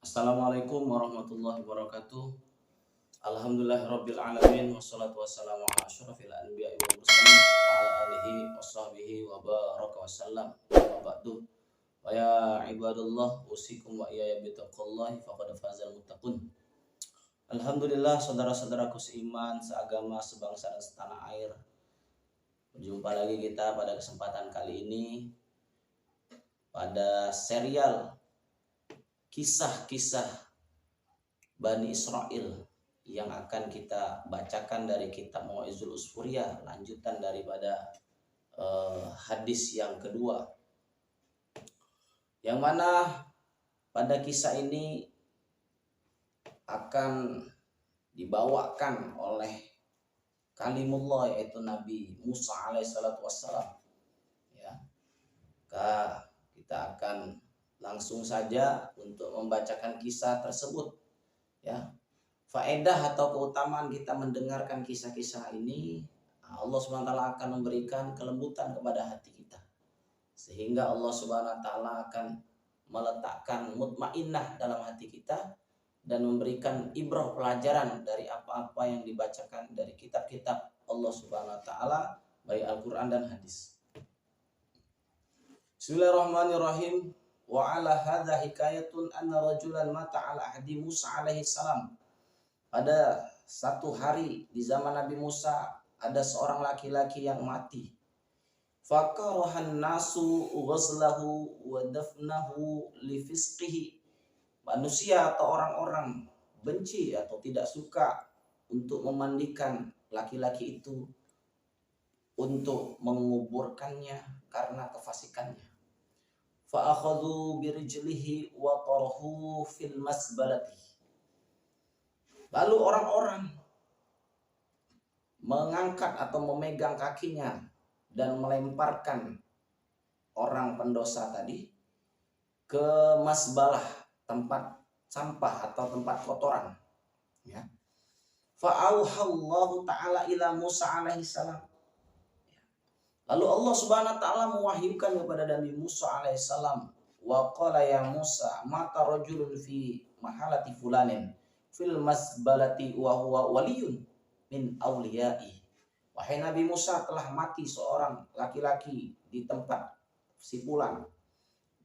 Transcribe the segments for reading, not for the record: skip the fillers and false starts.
Assalamualaikum warahmatullahi wabarakatuh. Alhamdulillahirabbil alamin wassalatu wassalamu ala asyrofil anbiya'i wal mursalin wa ala alihi washabbihi wa baraka wasallam. Wa ba'du. Wa ya ibadallah usikum wa iyaya bitaqwallahi faqad fazal muttaqun. Alhamdulillah, saudara-saudaraku seiman, seagama, sebangsa dan setanah air. Berjumpa lagi kita pada kesempatan kali ini pada serial kisah-kisah Bani Israel yang akan kita bacakan dari kitab Mau'izul Usfuriyah, lanjutan daripada hadis yang kedua, yang mana pada kisah ini akan dibawakan oleh kalimullah, yaitu Nabi Musa alaihissalatu wassalam. Ya, kita akan langsung saja untuk membacakan kisah tersebut. Ya, faedah atau keutamaan kita mendengarkan kisah-kisah ini, Allah SWT akan memberikan kelembutan kepada hati kita, sehingga Allah SWT akan meletakkan mutmainnah dalam hati kita dan memberikan ibrah pelajaran dari apa-apa yang dibacakan dari kitab-kitab Allah SWT, baik Al-Quran dan hadis. Bismillahirrahmanirrahim. Wa ala hadza hikayatun anna rajulan mata ala ahdi Musa alaihi salam. Pada satu hari di zaman Nabi Musa ada seorang laki-laki yang mati. Fakarahan nasu ghuslahu wa dafnahu li fisqihi. Manusia atau orang-orang benci atau tidak suka untuk memandikan laki-laki itu, untuk menguburkannya karena kefasikannya. Fa'akhadhu birijlihi wa tarahu fil masbalati. Lalu orang-orang mengangkat atau memegang kakinya dan melemparkan orang pendosa tadi ke masbalah, tempat sampah atau tempat kotoran. Ya. Fa'auhallahu ta'ala ila Musa alaihi salam. Lalu Allah Subhanahu wa taala mewahyukan kepada Nabi Musa alaihissalam, wa qala ya Musa mata rajulun fi mahalati fulanin fil masbalati wa huwa waliyun min awliyai. Wahai Nabi Musa, telah mati seorang laki-laki di tempat si fulan,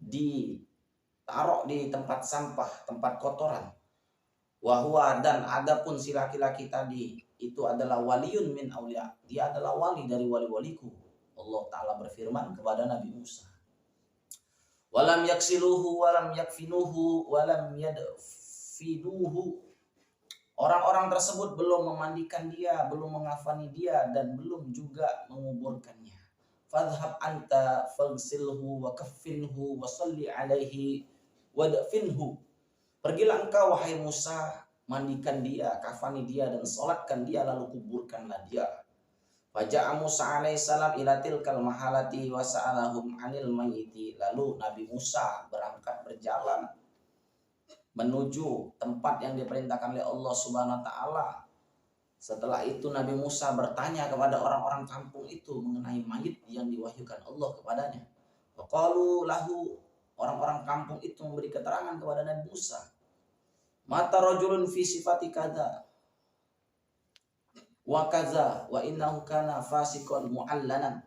ditaruh di tempat sampah, tempat kotoran. Wa huwa, dan adapun si laki-laki tadi itu adalah waliyun min awliya, dia adalah wali dari wali-waliku. Allah Ta'ala berfirman kepada Nabi Musa, walam yaksiluhu walam yakfinuhu walam yadfinuhu. Orang-orang tersebut belum memandikan dia, belum mengafani dia, dan belum juga menguburkannya. Fadhhab anta faghsilhu wa kaffinhu wa salli alaihi wadfinhu. Pergilah engkau wahai Musa, mandikan dia, kafani dia, dan salatkan dia, lalu kuburkanlah dia. Faja'a Musa alaihissalam ila tilkal mahalati wa sa'alahum anil mayyiti. Lalu Nabi Musa berangkat berjalan menuju tempat yang diperintahkan oleh Allah Subhanahu wa taala. Setelah itu Nabi Musa bertanya kepada orang-orang kampung itu mengenai mayit yang diwahyukan Allah kepadanya. Faqalu lahu, orang-orang kampung itu memberi keterangan kepada Nabi Musa, mata rajulun fi sifati kadza wa kaza wa innahu kana fasiqan mu'allanan.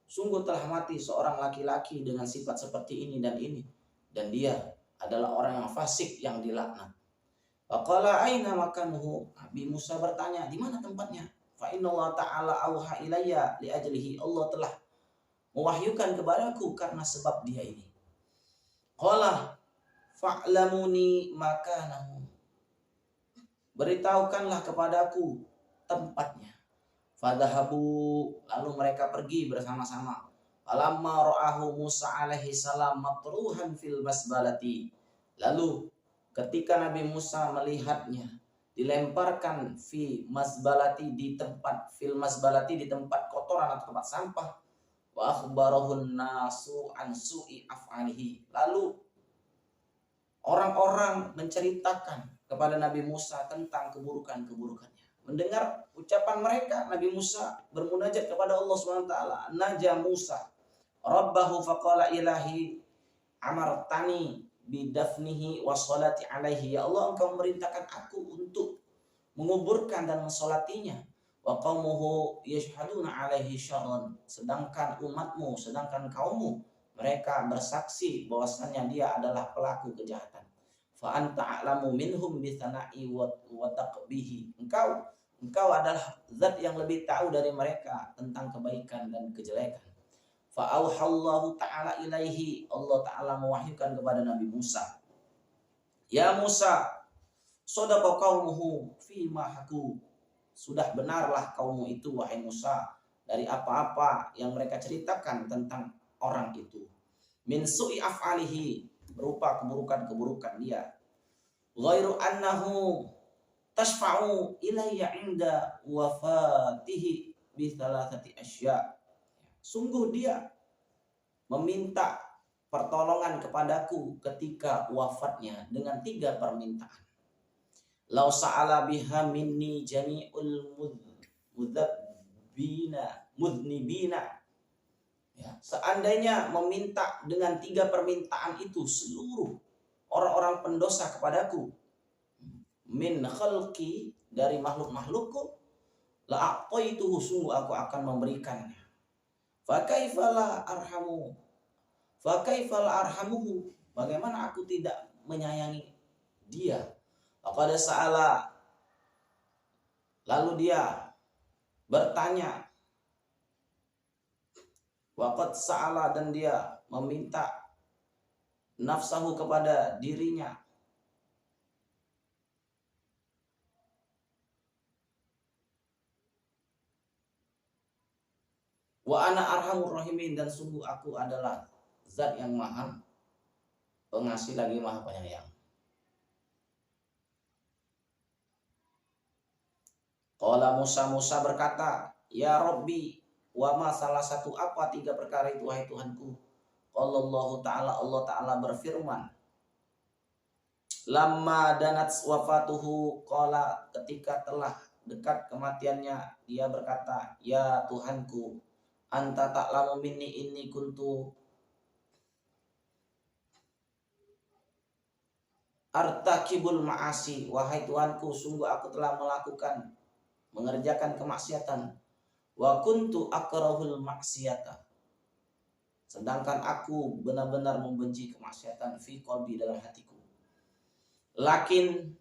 Sungguh telah mati seorang laki-laki dengan sifat seperti ini dan ini, dan dia adalah orang yang fasik yang dilaknat. Faqala aina makanuhu. Nabi Musa bertanya, di mana tempatnya? Fa innallaha ta'ala auha ilayya li ajlihi. Allah telah mewahyukan kepadaku karena sebab dia ini. Qala fa'lamuni makanahu. Beritahukanlah kepadaku tempatnya. Fadhahabu, lalu mereka pergi bersama-sama. Falamma ra'ahu Musa alaihi salam matruhan fil masbalati. Lalu ketika Nabi Musa melihatnya dilemparkan fi masbalati, di tempat fil masbalati, di tempat kotoran atau tempat sampah, wa akhbarahun nasu an su'i af'alihi. Lalu orang-orang menceritakan kepada Nabi Musa tentang keburukan-keburukannya. Mendengar ucapan mereka, Nabi Musa bermunajat kepada Allah SWT. Naja Musa Rabbahu faqala ilahi amartani bidafnihi wa sholati alaihi. Ya Allah, engkau memerintahkan aku untuk menguburkan dan mensolatinya. Wa qaumuhu yashhaduna alaihi syarran. Sedangkan umatmu, sedangkan kaummu, mereka bersaksi bahwasannya dia adalah pelaku kejahatan. Fa anta a'lamu minhum bi sana'i wa taqbihi. Engkau adalah zat yang lebih tahu dari mereka tentang kebaikan dan kejelekan. Fa auhallahu ta'ala ilaihi. Allah Ta'ala mewahyukan kepada Nabi Musa. Ya Musa, sadaqa qaumuhu fima haku. Sudah benarlah kaummu itu, wahai Musa, dari apa-apa yang mereka ceritakan tentang orang itu. Min su'i af'alihi, berupa keburukan-keburukan dia. Ghairu annahu tashfa'u ilayya inda wafatihi bi thalathati asya'. Sungguh dia meminta pertolongan kepadaku ketika wafatnya dengan 3 permintaan. Lau sa'ala biha minni jami'ul mudnibina. Ya, seandainya meminta dengan 3 permintaan itu seluruh orang-orang pendosa kepadaku, min khalqi, dari makhluk-makhlukku, la a'taituhu, sungguh aku akan memberikannya. Fa kaifala arhamuhu, bagaimana aku tidak menyayangi dia. Aqad sa'ala, lalu dia bertanya. Waqad sa'ala, dan dia meminta nafsahu, kepada dirinya. Wa ana arhamur rahimin, dan sungguh aku adalah zat yang maha pengasih lagi maha penyayang. Qala Musa, Musa berkata, ya Rabbi, wa ma, salah satu apa 3 perkara itu, wahai Tuhanku. Qala Allah Ta'ala, Allah Ta'ala berfirman, lamma danat wafatuhu, qala, ketika telah dekat kematiannya, dia berkata, ya Tuhanku, anta ta'lamu minni inni kuntu artakibul ma'asi. Wahai Tuhanku, sungguh aku telah mengerjakan kemaksiatan. Wa kuntu akrahul maksiata, sedangkan aku benar-benar membenci kemaksiatan, fi qalbi, dalam hatiku. Lakin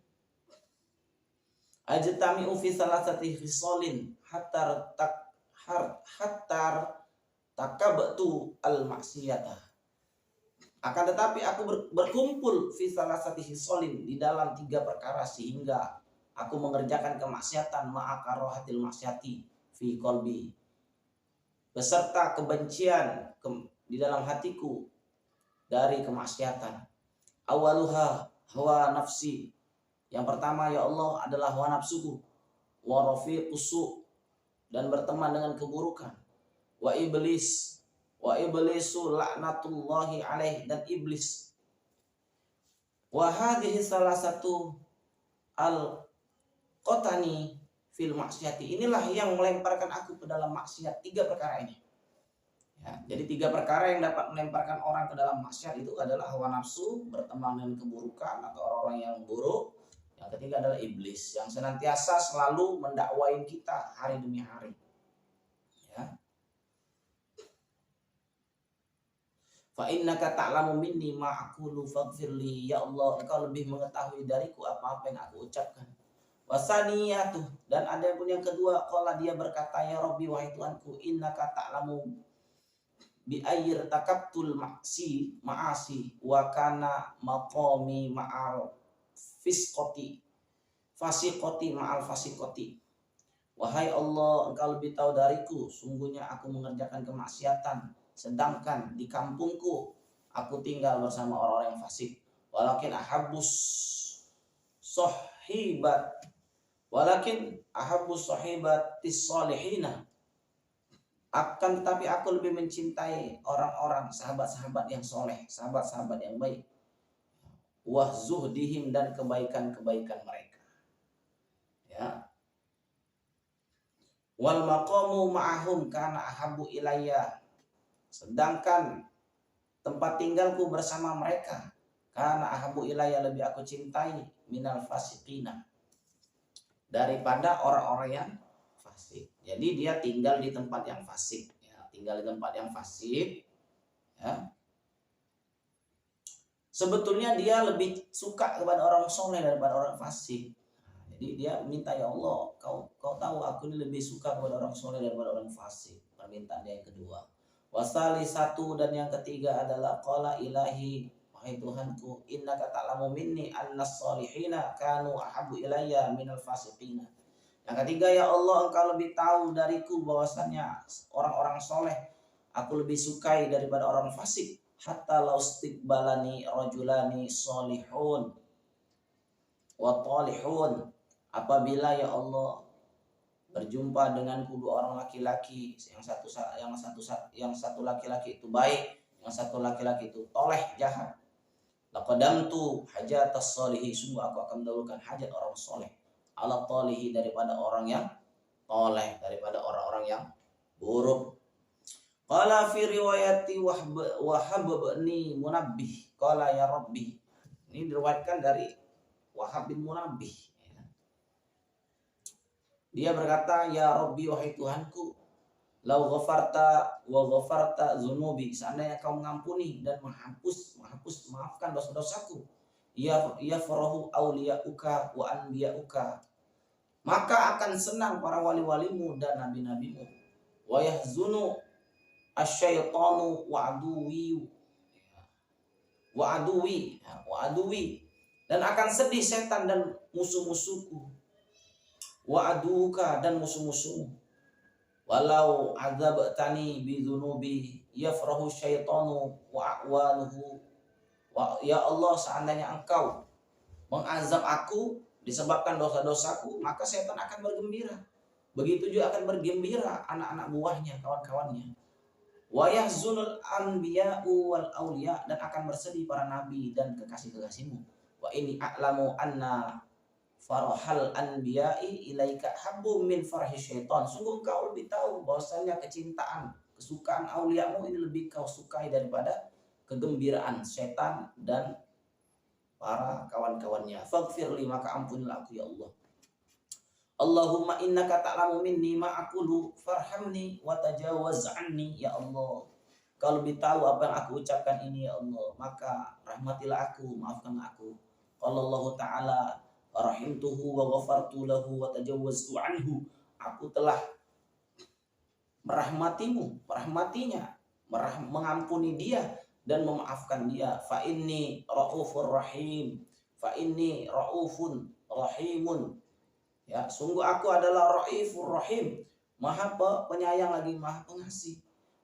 ajtami'u fi salasati khisalin hatta takabtu al maksiyata. Akan tetapi aku berkumpul fi salasati khisalin, di dalam 3 perkara, sehingga aku mengerjakan kemaksiatan, ma'akarohatil maksiati fi qalbi, beserta kebencian di dalam hatiku dari kemaksiatan. Awaluha hawa nafsi, yang pertama ya Allah adalah hawa nafsuku. Wa rafiqusu, dan berteman dengan keburukan. Wa iblisu laknatullahi alaih, dan iblis. Wa hadhihi salah satu al qotani fil maksiati, inilah yang melemparkan aku ke dalam maksiat. 3 perkara ini. Ya, jadi 3 perkara yang dapat melemparkan orang ke dalam maksiat itu adalah hawa nafsu, berteman dengan keburukan atau orang-orang yang buruk. Yang ketiga adalah iblis, yang senantiasa selalu mendakwain kita hari demi hari. Ya. Fa innaka ta'lamu minni ma aqulu faghfirli, ya Allah, engkau lebih mengetahui dariku apa-apa yang aku ucapkan. Wasaniyatu, dan ada pun yang kedua, qala, dia berkata, ya Rabbi, wahai Tuhanku, innaka ta'lamu bi ayir takabtul ma'asi wa kana maqami ma'al fasiqoti ma'al fasiqoti. Wahai Allah, engkau lebih tahu dariku, sungguhnya aku mengerjakan kemaksiatan, sedangkan di kampungku aku tinggal bersama orang-orang yang fasik. Walakin ahabbus sahibatis salihina, akan tetapi aku lebih mencintai orang-orang, sahabat-sahabat yang soleh, sahabat-sahabat yang baik. Wa zuhdihim, dan kebaikan-kebaikan mereka. Ya. Wal maqamu ma'ahum kana ahabbu ilayya, sedangkan tempat tinggalku bersama mereka Karena ahabu ilayya, lebih aku cintai, minal fasiqina, daripada orang-orang yang fasik. Jadi dia tinggal di tempat yang fasik, ya, tinggal di tempat yang fasik, ya. Sebetulnya dia lebih suka kepada orang soleh daripada orang fasik. Jadi dia minta, ya Allah, kau tahu aku ini lebih suka kepada orang soleh daripada orang fasik. Permintaan dia yang kedua. Wasali satu, dan yang ketiga adalah qala ilahi, wahai Tuhanku, innaka ta'lamu minni annas solihina kanu ahabu ilayya minal fasiqina. Yang ketiga, ya Allah, engkau lebih tahu dariku bahwasannya orang-orang soleh aku lebih sukai daripada orang fasik. Hatta law istiqbalani rajulani solihun wa talihun, apabila ya Allah berjumpa denganku dua orang laki-laki, yang satu laki-laki itu baik, yang satu laki-laki itu toleh jahat, laqadamtu hajatas solihi, sungguh aku akan mendahulukan hajat orang soleh ala tolihi, daripada orang yang toleh, daripada orang-orang yang buruk. Qala fi riwayati Wahab bin Munabbih, qala ya Rabbi. Ini diriwayatkan dari Wahab bin Munabbih. Dia berkata, ya Rabbi, wahai Tuhanku, lau ghafarta wa ghafarta dzunubi, seandainya kau mengampuni dan maafkan dosa-dosaku, ya farahu auliyauka wa anbiyauka, maka akan senang para wali-walimu dan nabi-nabimu. Wa yahzunu asyaitanu wa aduwi, dan akan sedih setan dan musuh-musuhku, wa aduka, dan musuh-musuhmu. Walau adzabtani bidzunubi yafrahu syaitanu wa a'wanuhu, ya Allah, seandainya engkau mengazab aku disebabkan dosa-dosaku, maka setan akan bergembira. Begitu juga akan bergembira anak-anak buahnya, kawan-kawannya. Wa yahzunul anbiya'u wal auliya, dan akan bersedih para nabi dan kekasih-kekasihmu. Wa ini a'lamu anna farahal anbiya'i ilaika habbu min farhi syaitan, sungguh engkau lebih tahu bahwasanya kesukaan auliamu ini lebih kau sukai daripada kegembiraan setan dan para kawan-kawannya. Faghfirli, maka ampunilah aku ya Allah. Allahumma innaka ta'lamu minni ma aqulu farhamni wa tajawaz anni, ya Allah, kau lebih tahu apa yang aku ucapkan ini ya Allah, maka rahmatilah aku, maafkan aku. Qala Allah Ta'ala, rahimtuhu wa ghafartu lahu wa tajawaztu anhu, aku telah merahmatinya, mengampuni dia dan memaafkan dia. Fa inni raufur rahim, fa inni raufun rahimun, ya, sungguh aku adalah raifur rahim, maha penyayang lagi maha pengasih.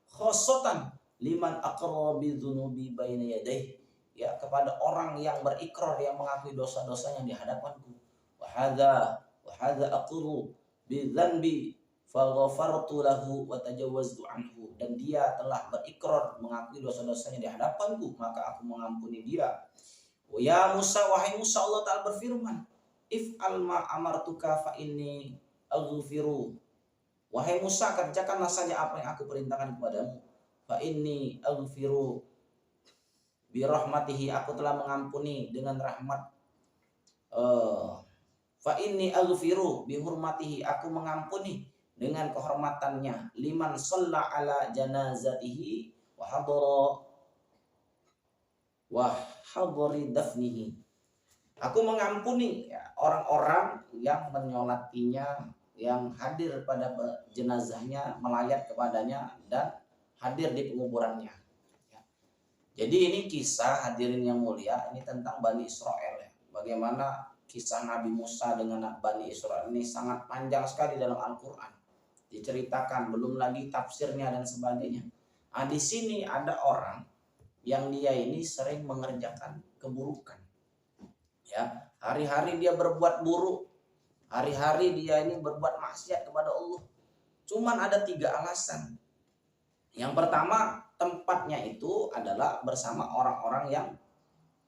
Khosotan liman aqrara bidzunubi baina yadayhi, ya, kepada orang yang berikrar, yang mengakui dosa-dosanya di hadapanku. Wa hadza aqru bidzanbi faghfartu lahu wa tajawaztu anhu, dan dia telah berikrar mengakui dosa-dosanya di hadapanku, maka aku mengampuni dia. Ya Musa, wahai Musa, Allah Ta'ala berfirman, if'al ma amartuka fa inni aghfiru, wahai Musa, kerjakanlah saja apa yang aku perintahkan kepadamu. Fa inni aghfiru bi rahmatihi, aku telah mengampuni dengan rahmat. Fa inni aghfiru bi hurmatihi, aku mengampuni dengan kehormatannya. Liman shalla ala janazatihi wa hadari dafnihi, aku mengampuni, ya, orang-orang yang menyolatinya, yang hadir pada jenazahnya, melayat kepadanya, dan hadir di penguburannya. Ya. Jadi ini kisah, hadirin yang mulia, ini tentang Bani Israel. Ya. Bagaimana kisah Nabi Musa dengan Bani Israel ini sangat panjang sekali dalam Al-Quran. Diceritakan, belum lagi tafsirnya dan sebagainya. Nah, di sini ada orang yang dia ini sering mengerjakan keburukan. Ya, hari-hari dia berbuat buruk, hari-hari dia ini berbuat maksiat kepada Allah. Cuman ada 3 alasan. Yang pertama, tempatnya itu adalah bersama orang-orang yang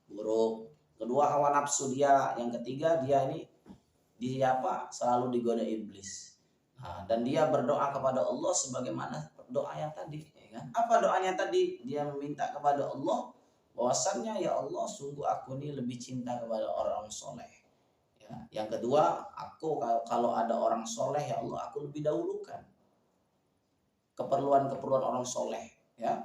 buruk. Kedua, hawa nafsu dia. Yang ketiga, dia ini selalu digoda iblis. Nah, dan dia berdoa kepada Allah sebagaimana doa yang tadi, ya kan? Apa doanya tadi? Dia meminta kepada Allah bahwasannya ya Allah, sungguh aku ini lebih cinta kepada orang soleh. Ya. Yang kedua, aku kalau ada orang soleh ya Allah, aku lebih dahulukan keperluan-keperluan orang soleh. Ya.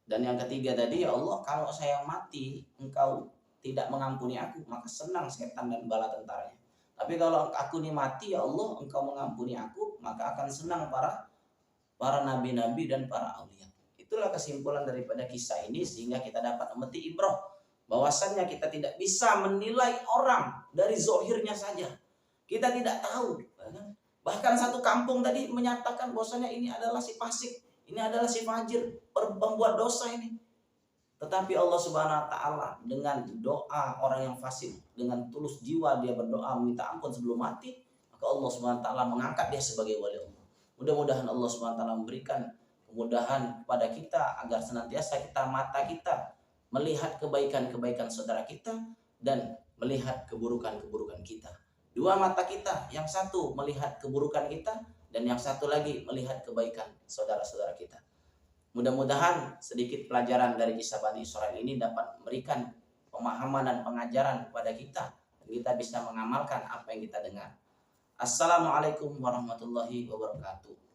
Dan yang ketiga tadi, ya Allah, kalau saya mati, engkau tidak mengampuni aku, maka senang setan dan bala tentaranya. Tapi kalau aku ini mati, ya Allah, engkau mengampuni aku, maka akan senang para nabi-nabi dan para aulia. Itulah kesimpulan daripada kisah ini, sehingga kita dapat memetik ibrah bahwasannya kita tidak bisa menilai orang dari zohirnya saja. Kita tidak tahu. Bahkan satu kampung tadi menyatakan bahwasanya ini adalah si fasik, ini adalah si fajir, pembuat dosa ini. Tetapi Allah Subhanahu wa taala dengan doa orang yang fasik, dengan tulus jiwa dia berdoa minta ampun sebelum mati, maka Allah Subhanahu wa taala mengangkat dia sebagai wali Allah. Mudah-mudahan Allah Subhanahu wa taala memberikan kemudahan kepada kita agar senantiasa mata kita melihat kebaikan-kebaikan saudara kita dan melihat keburukan-keburukan kita. Dua mata kita, yang satu melihat keburukan kita dan yang satu lagi melihat kebaikan saudara-saudara kita. Mudah-mudahan sedikit pelajaran dari kisah Bani Israil ini dapat memberikan pemahaman dan pengajaran kepada kita dan kita bisa mengamalkan apa yang kita dengar. Assalamualaikum warahmatullahi wabarakatuh.